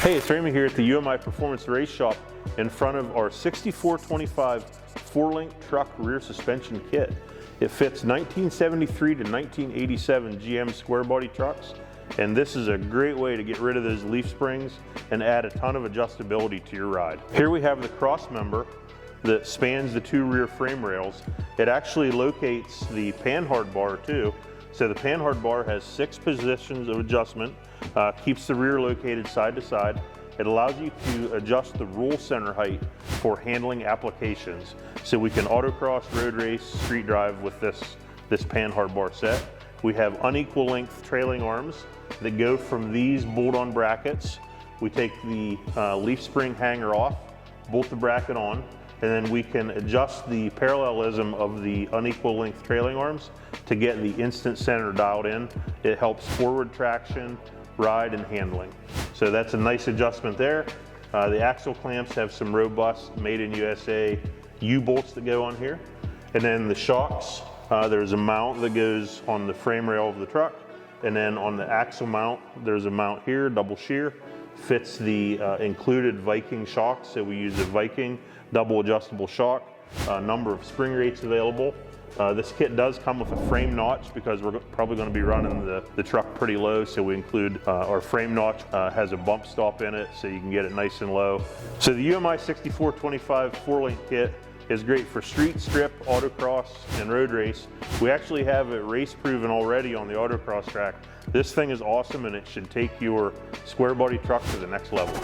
Hey, it's Ramey here at the UMI Performance Race Shop in front of our 6425 four-link truck rear suspension kit. It fits 1973 to 1987 GM Squarebody trucks, and this is a great way to get rid of those leaf springs and add a ton of adjustability to your ride. Here we have the crossmember that spans the two rear frame rails. It actually locates the panhard bar too. So the panhard bar has 6 positions of adjustment, keeps the rear located side to side. It allows you to adjust the roll center height for handling applications. So we can autocross, road race, street drive with this panhard bar set. We have unequal length trailing arms that go from these bolt-on brackets. We take the leaf spring hanger off, bolt the bracket on, and then we can adjust the parallelism of the unequal length trailing arms to get the instant center dialed in. It helps forward traction, ride, and handling. So that's a nice adjustment there. The axle clamps have some robust, made in USA U-bolts that go on here. And then the shocks, there's a mount that goes on the frame rail of the truck. And then on the axle mount, there's a mount here, double shear. Fits the included Viking shocks. So we use a Viking double adjustable shock, number of spring rates available. This kit does come with a frame notch because we're probably going to be running the truck pretty low, so we include our frame notch, has a bump stop in it so you can get it nice and low. So the UMI 6425 four-link kit is great for street, strip, autocross, and road race. We actually have it race proven already on the autocross track. This thing is awesome and it should take your Squarebody truck to the next level.